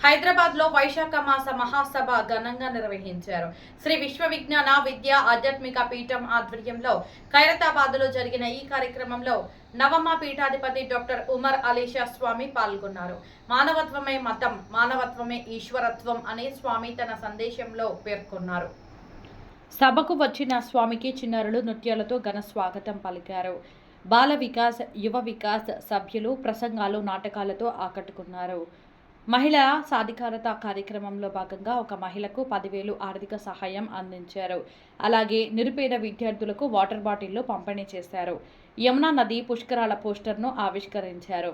హైదరాబాద్ లో వైశాఖ మాస మహాసభ ఘనంగా నిర్వహించారు. శ్రీ విశ్వ విజ్ఞాన విద్యా ఆధ్యాత్మిక పీఠం ఆధ్వర్యంలో ఖైరతాబాద్ లో జరిగిన ఈ కార్యక్రమంలో నవమ పీఠాధిపతి డాక్టర్ ఉమర్ అలీషా స్వామి పాల్గొన్నారు. మానవత్వమే మతం, మానవత్వమే ఈశ్వరత్వం అని స్వామి తన సందేశంలో పేర్కొన్నారు. సభకు వచ్చిన స్వామికి చిన్నారులు నృత్యాలతో ఘన స్వాగతం పలికారు. బాల వికాస్, యువ వికాస్ సభ్యులు ప్రసంగాలు, నాటకాలతో ఆకట్టుకున్నారు. మహిళా సాధికారత కార్యక్రమంలో భాగంగా ఒక మహిళకు 10,000 ఆర్థిక సహాయం అందించారు. అలాగే నిరుపేద విద్యార్థులకు వాటర్ బాటిళ్లు పంపిణీ చేశారు. యమునా నది పుష్కరాల పోస్టర్ను ఆవిష్కరించారు.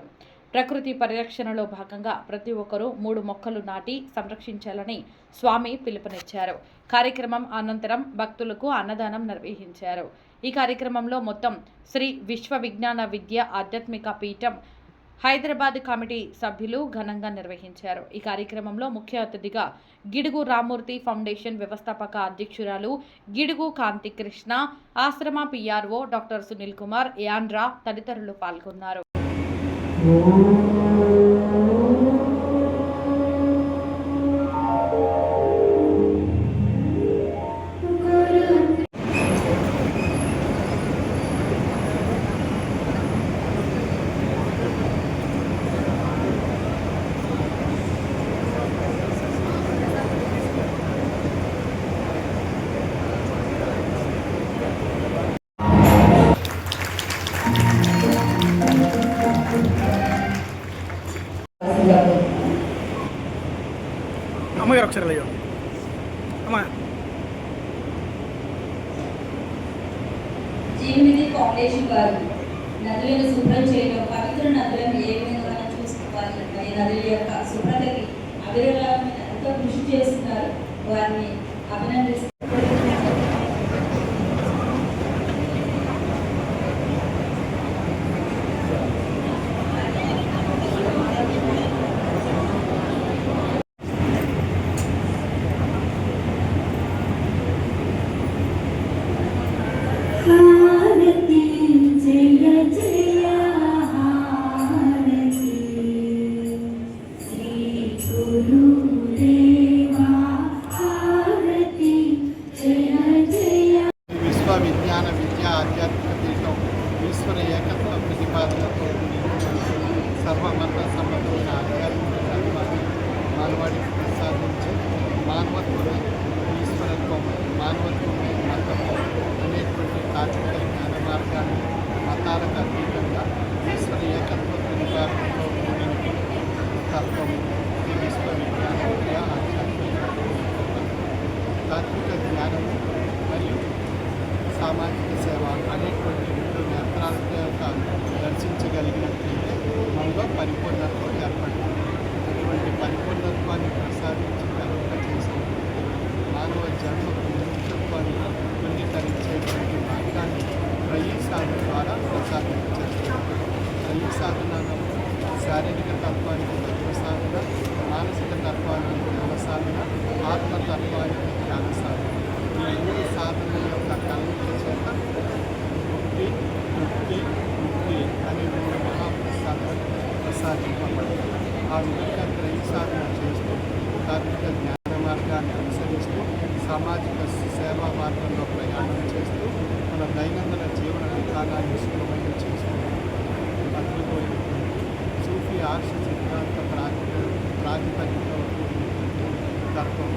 ప్రకృతి పరిరక్షణలో భాగంగా ప్రతి ఒక్కరూ 3 మొక్కలు నాటి సంరక్షించాలని స్వామి పిలుపునిచ్చారు. కార్యక్రమం అనంతరం భక్తులకు అన్నదానం నిర్వహించారు. ఈ కార్యక్రమంలో మొత్తం శ్రీ విశ్వ విజ్ఞాన విద్య ఆధ్యాత్మిక పీఠం హైదరాబాద్ కమిటీ సభ్యులు ఘనంగా నిర్వహించారు. ఈ కార్యక్రమంలో ముఖ్య అతిథిగా గిడుగు రామూర్తి ఫౌండేషన్ వ్యవస్థాపక అధ్యక్షురాలు గిడుగు కాంతి కృష్ణ, ఆశ్రమ పిఆర్ఓ డాక్టర్ సునీల్ కుమార్, యాండ్రా తదితరులు పాల్గొన్నారు. అమ్మగారు ఒకసారి అయ్యో అమ్మా జీవనిధి ఫౌండేషన్ వారు నదులను శుభ్రం చేయడం, పవిత్ర నదులను ఏ విధంగా మనం చూసుకోవాలి, మరి నదుల యొక్క శుభ్రతకి అవిరళమైన ఎంతో కృషి చేస్తున్నారు. వారిని అభినందిస్తున్నారు. విశ్వ విజ్ఞాన విద్యా ఆధ్యాత్మిక పీఠం ఈశ్వర ఏకత్వ ప్రతిపాదనతో సర్వమత సమ్మతమైన ఆధ్యాత్మిక తత్వాన్ని మానవాడికి ప్రసాదించి మానవత్వమే ఈశ్వరత్వం, మానవత్వమే మతత్వం అనేటువంటి తాత్విక జ్ఞాన మార్గాన్ని మతాలకు అతీతంగా ఈశ్వర ఏకత్వ ప్రతిపాదనతో కూడిన తత్వము ఈ విశ్వ విజ్ఞాన విద్యా ఆధ్యాత్మిక తాత్విక జ్ఞానము మరియు సామాజిక సేవ అనేటువంటి 2 నేత్రాలతో దర్శించగలిగినట్లయితే మనలో పరిపూర్ణత్వం ఏర్పడుతుంది. అటువంటి పరిపూర్ణత్వాన్ని ప్రసాదించి కలుగ చేసినటువంటి మానవ జన్మకు నిమిషత్వాన్ని పొందితరించేటువంటి మార్గాన్ని త్రయీ సాధన ద్వారా ప్రసాదించేస్తుంది. త్రయీ సాధనలో శారీరక తత్వానికి తత్వ సాధన, మానసిక తత్వానికి జ్ఞాన సాధన, ఆత్మతత్వానికి జ్ఞాన సాధన. ఈ 3 సాధనల యొక్క కలయిక చేత ముక్తి, తృప్తి, ముక్తి అనే 3 మహాప్రసాదాలు ప్రసాదింపబడతాయి. ఆ విధంగా త్రయీ సాధన చేస్తూ తాత్విక జ్ఞాన మార్గాన్ని అనుసరిస్తూ సామాజిక సేవా మార్గంలో ప్రయాణం చేస్తూ మన దైనందిన జీవన విధానాన్ని సులభంగా చేసుకుంటాం. అద్భుతమైనటువంటి సూఫీ ఆర్ష సిద్ధాంత ప్రాతిపదికతో కూడినటువంటి తత్వం